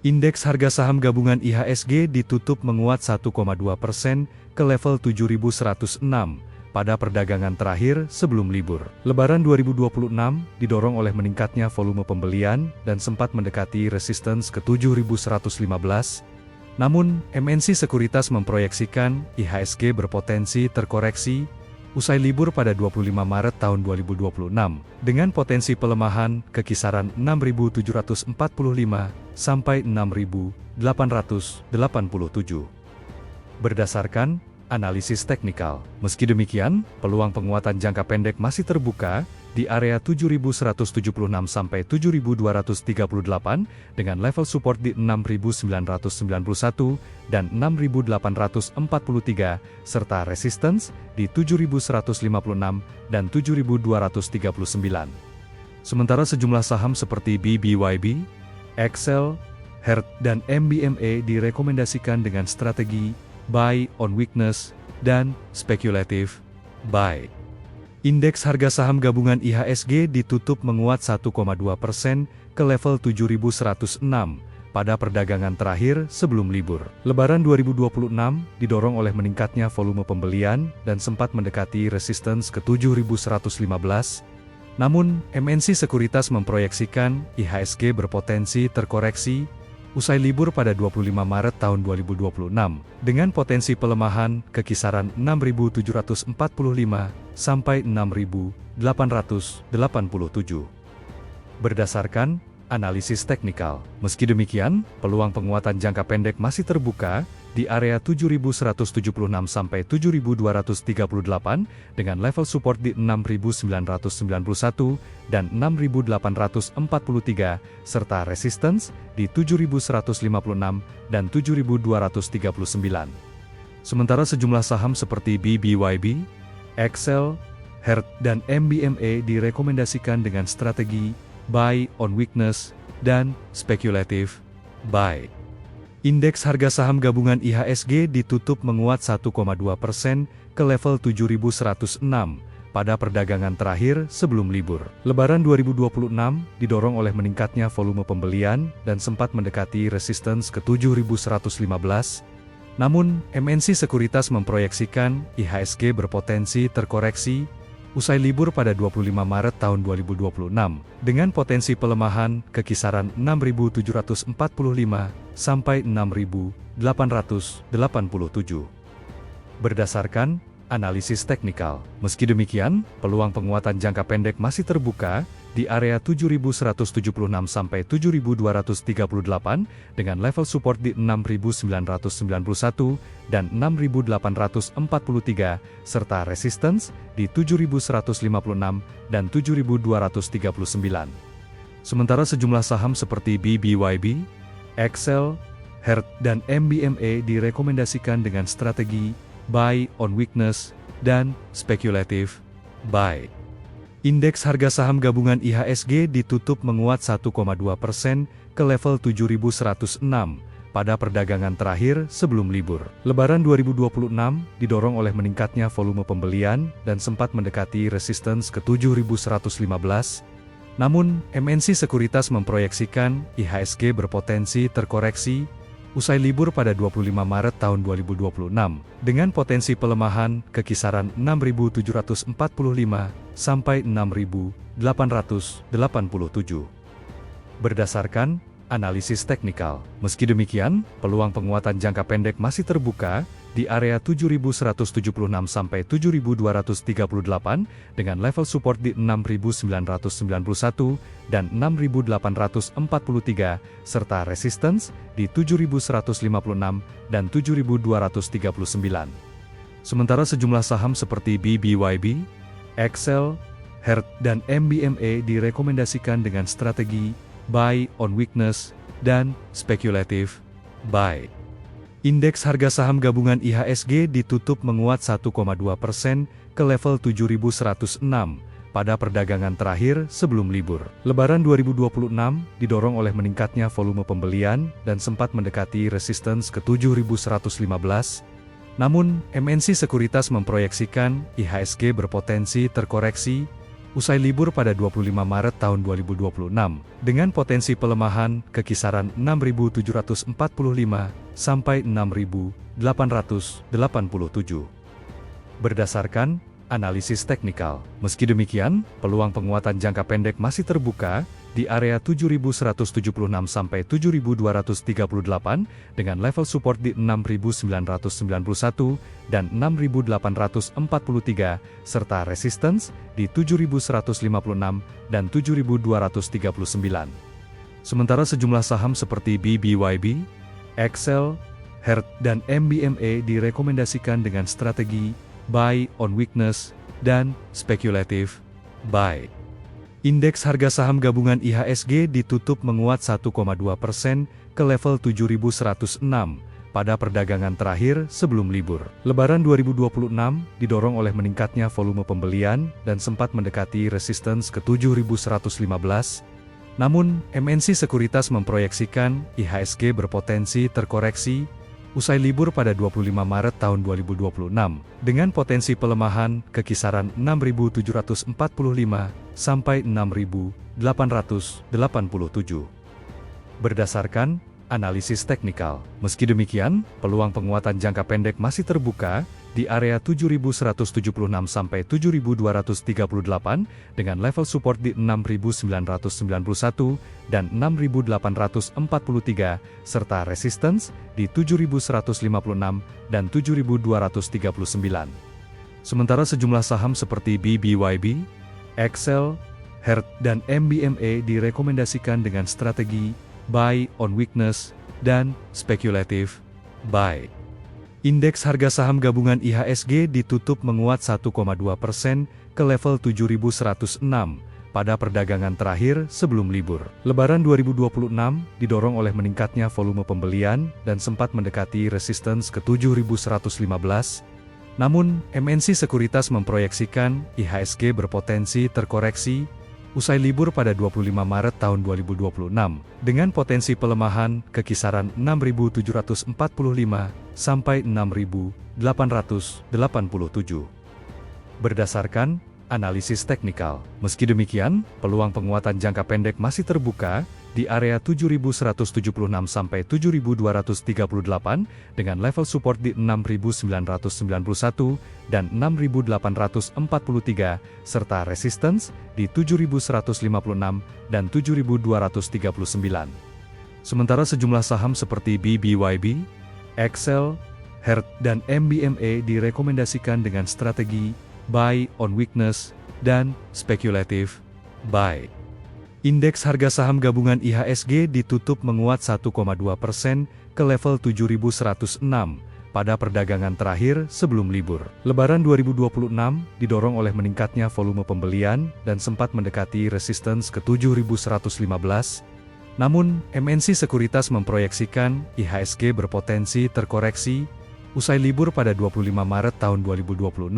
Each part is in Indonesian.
Indeks harga saham gabungan IHSG ditutup menguat 1,2% ke level 7.106 pada perdagangan terakhir sebelum libur. Lebaran 2026 didorong oleh meningkatnya volume pembelian dan sempat mendekati resistance ke 7.115. Namun, MNC Sekuritas memproyeksikan IHSG berpotensi terkoreksi usai libur pada 25 Maret tahun 2026, dengan potensi pelemahan ke kisaran 6.745 sampai 6.887. Berdasarkan analisis teknikal, meski demikian, peluang penguatan jangka pendek masih terbuka di area 7.176 sampai 7.238 dengan level support di 6.991 dan 6.843 serta resistance di 7.156 dan 7.239. Sementara sejumlah saham seperti BBYB, Excel, Hertz dan MBMA direkomendasikan dengan strategi buy on weakness dan speculative buy. Indeks harga saham gabungan IHSG ditutup menguat 1,2% ke level 7.106 pada perdagangan terakhir sebelum libur. Lebaran 2026 didorong oleh meningkatnya volume pembelian dan sempat mendekati resistance ke 7.115. Namun, MNC Sekuritas memproyeksikan IHSG berpotensi terkoreksi usai libur pada 25 Maret tahun 2026, dengan potensi pelemahan ke kisaran 6.745 sampai 6.887. Berdasarkan analisis teknikal, meski demikian, peluang penguatan jangka pendek masih terbuka di area 7.176 sampai 7.238 dengan level support di 6.991 dan 6.843 serta resistance di 7.156 dan 7.239. Sementara sejumlah saham seperti BBYB, Excel, Hertz dan MBMA direkomendasikan dengan strategi buy on weakness dan speculative buy. Indeks harga saham gabungan IHSG ditutup menguat 1,2% ke level 7.106 pada perdagangan terakhir sebelum libur. Lebaran 2026 didorong oleh meningkatnya volume pembelian dan sempat mendekati resistance ke 7.115. Namun, MNC Sekuritas memproyeksikan IHSG berpotensi terkoreksi usai libur pada 25 Maret tahun 2026, dengan potensi pelemahan ke kisaran 6.745 sampai 6.887. Berdasarkan analisis teknikal, meski demikian, peluang penguatan jangka pendek masih terbuka di area 7.176 sampai 7.238 dengan level support di 6.991 dan 6.843 serta resistance di 7.156 dan 7.239. Sementara sejumlah saham seperti BBYB, Excel, Hertz dan MBMA direkomendasikan dengan strategi buy on weakness dan speculative buy. Indeks harga saham gabungan IHSG ditutup menguat 1,2% ke level 7.106 pada perdagangan terakhir sebelum libur. Lebaran 2026 didorong oleh meningkatnya volume pembelian dan sempat mendekati resistance ke 7.115. Namun, MNC Sekuritas memproyeksikan IHSG berpotensi terkoreksi usai libur pada 25 Maret tahun 2026, dengan potensi pelemahan ke kisaran 6.745 sampai 6.887. Berdasarkan analisis teknikal, meski demikian, peluang penguatan jangka pendek masih terbuka di area 7.176 sampai 7.238 dengan level support di 6.991 dan 6.843 serta resistance di 7.156 dan 7.239. Sementara sejumlah saham seperti BBYB, Excel, Hertz dan MBMA direkomendasikan dengan strategi buy on weakness dan speculative buy. Indeks harga saham gabungan IHSG ditutup menguat 1,2% ke level 7.106 pada perdagangan terakhir sebelum libur. Lebaran 2026 didorong oleh meningkatnya volume pembelian dan sempat mendekati resistance ke 7.115. Namun, MNC Sekuritas memproyeksikan IHSG berpotensi terkoreksi usai libur pada 25 Maret tahun 2026, dengan potensi pelemahan ke kisaran 6.745 sampai 6.887. Berdasarkan analisis teknikal, meski demikian, peluang penguatan jangka pendek masih terbuka di area 7.176 sampai 7.238 dengan level support di 6.991 dan 6.843 serta resistance di 7.156 dan 7.239. Sementara sejumlah saham seperti BBYB, Excel, Hertz, dan MBMA direkomendasikan dengan strategi buy on weakness dan speculative buy. Indeks harga saham gabungan IHSG ditutup menguat 1,2% ke level 7.106 pada perdagangan terakhir sebelum libur. Lebaran 2026 didorong oleh meningkatnya volume pembelian dan sempat mendekati resistance ke 7.115. Namun, MNC Sekuritas memproyeksikan IHSG berpotensi terkoreksi usai libur pada 25 Maret tahun 2026, dengan potensi pelemahan ke kisaran 6.745 sampai 6.887. Berdasarkan analisis teknikal, meski demikian, peluang penguatan jangka pendek masih terbuka di area 7.176 sampai 7.238 dengan level support di 6.991 dan 6.843 serta resistance di 7.156 dan 7.239. Sementara sejumlah saham seperti BBYB, Excel, Hertz, dan MBMA direkomendasikan dengan strategi buy on weakness dan speculative buy. Indeks harga saham gabungan IHSG ditutup menguat 1,2% ke level 7.106 pada perdagangan terakhir sebelum libur. Lebaran 2026 didorong oleh meningkatnya volume pembelian dan sempat mendekati resistance ke 7.115. Namun, MNC Sekuritas memproyeksikan IHSG berpotensi terkoreksi usai libur pada 25 Maret tahun 2026, dengan potensi pelemahan ke kisaran 6.745 sampai 6.887. Berdasarkan analisis teknikal, meski demikian, peluang penguatan jangka pendek masih terbuka di area 7.176 sampai 7.238 dengan level support di 6.991 dan 6.843 serta resistance di 7.156 dan 7.239. Sementara sejumlah saham seperti BBYB, Excel, Hertz, dan MBMA direkomendasikan dengan strategi buy on weakness dan speculative buy. Indeks harga saham gabungan IHSG ditutup menguat 1,2% ke level 7.106 pada perdagangan terakhir sebelum libur. Lebaran 2026 didorong oleh meningkatnya volume pembelian dan sempat mendekati resistance ke 7.115. Namun, MNC Sekuritas memproyeksikan IHSG berpotensi terkoreksi usai libur pada 25 Maret tahun 2026,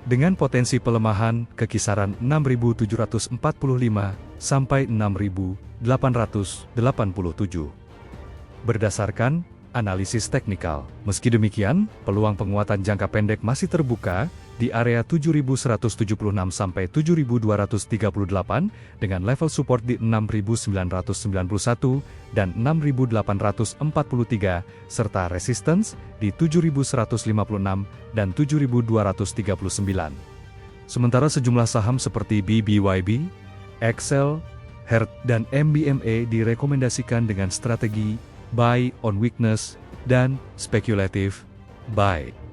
dengan potensi pelemahan ke kisaran 6.745 sampai 6.887. Berdasarkan analisis teknikal, meski demikian, peluang penguatan jangka pendek masih terbuka di area 7.176 sampai 7.238 dengan level support di 6.991 dan 6.843 serta resistance di 7.156 dan 7.239. Sementara sejumlah saham seperti BBYB, Excel, Hertz, dan MBMA direkomendasikan dengan strategi buy on weakness dan speculative buy.